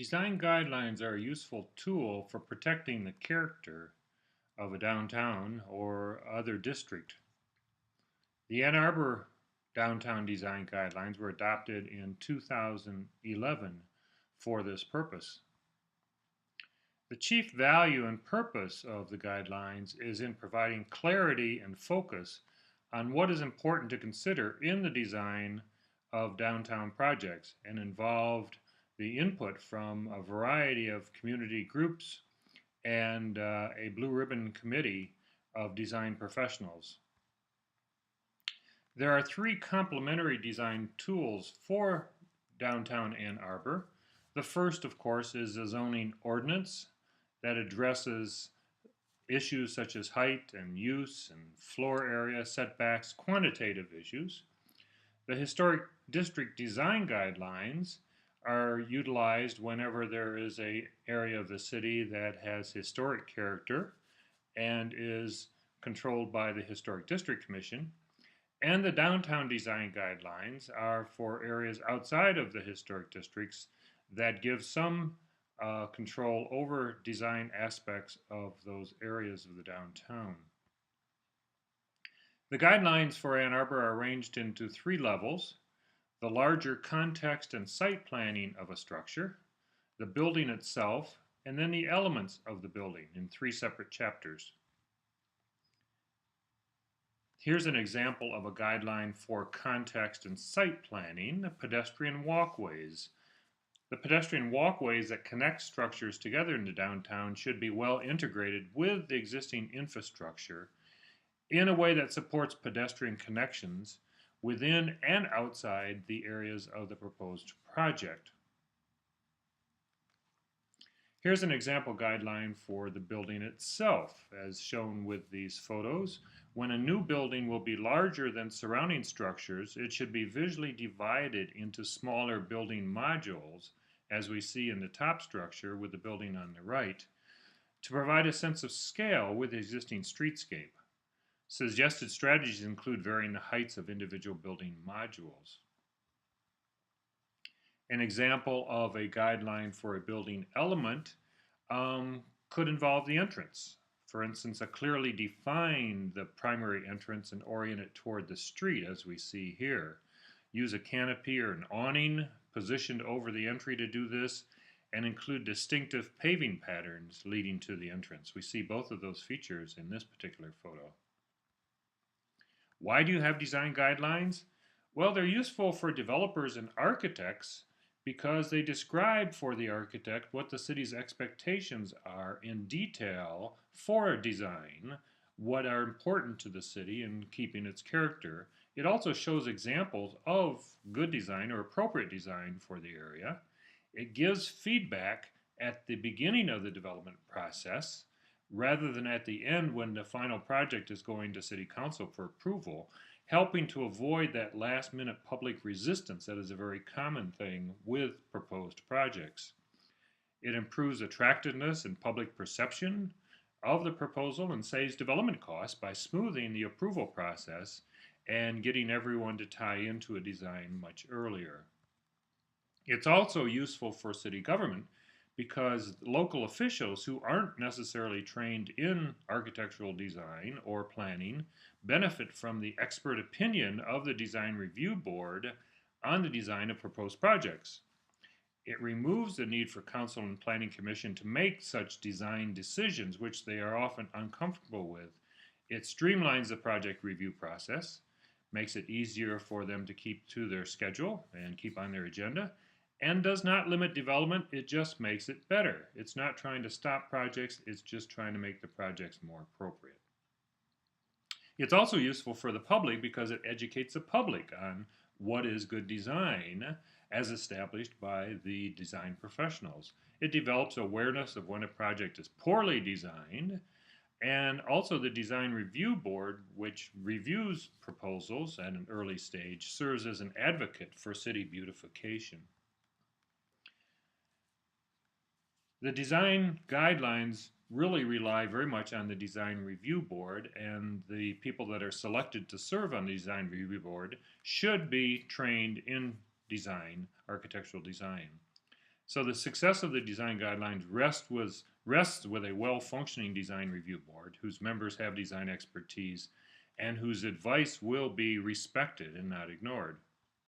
Design guidelines are a useful tool for protecting the character of a downtown or other district. The Ann Arbor Downtown Design Guidelines were adopted in 2011 for this purpose. The chief value and purpose of the guidelines is in providing clarity and focus on what is important to consider in the design of downtown projects and involved the input from a variety of community groups and a blue ribbon committee of design professionals. There are three complementary design tools for downtown Ann Arbor. The first, of course, is a zoning ordinance that addresses issues such as height and use and floor area, setbacks, quantitative issues. The Historic District Design Guidelines are utilized whenever there is an area of the city that has historic character and is controlled by the Historic District Commission. And the Downtown Design Guidelines are for areas outside of the historic districts that give some control over design aspects of those areas of the downtown. The guidelines for Ann Arbor are arranged into three levels: the larger context and site planning of a structure, the building itself, and then the elements of the building in three separate chapters. Here's an example of a guideline for context and site planning: pedestrian walkways. The pedestrian walkways that connect structures together in the downtown should be well integrated with the existing infrastructure in a way that supports pedestrian connections within and outside the areas of the proposed project. Here's an example guideline for the building itself, as shown with these photos. When a new building will be larger than surrounding structures, it should be visually divided into smaller building modules, as we see in the top structure with the building on the right, to provide a sense of scale with the existing streetscape. Suggested strategies include varying the heights of individual building modules. An example of a guideline for a building element could involve the entrance. For instance, a clearly define the primary entrance and orient it toward the street, as we see here. Use a canopy or an awning positioned over the entry to do this, and include distinctive paving patterns leading to the entrance. We see both of those features in this particular photo. Why do you have design guidelines? Well, they're useful for developers and architects because they describe for the architect what the city's expectations are in detail for a design, what are important to the city in keeping its character. It also shows examples of good design or appropriate design for the area. It gives feedback at the beginning of the development process rather than at the end when the final project is going to City Council for approval, helping to avoid that last-minute public resistance that is a very common thing with proposed projects. It improves attractiveness and public perception of the proposal and saves development costs by smoothing the approval process and getting everyone to tie into a design much earlier. It's also useful for city government because local officials who aren't necessarily trained in architectural design or planning benefit from the expert opinion of the Design Review Board on the design of proposed projects. It removes the need for Council and Planning Commission to make such design decisions, which they are often uncomfortable with. It streamlines the project review process, makes it easier for them to keep to their schedule and keep on their agenda, and does not limit development. It just makes it better. It's not trying to stop projects, it's just trying to make the projects more appropriate. It's also useful for the public because it educates the public on what is good design as established by the design professionals. It develops awareness of when a project is poorly designed, and also the Design Review Board, which reviews proposals at an early stage, serves as an advocate for city beautification. The design guidelines really rely very much on the Design Review Board, and the people that are selected to serve on the Design Review Board should be trained in design, architectural design. So the success of the design guidelines rests with a well-functioning design review board whose members have design expertise and whose advice will be respected and not ignored.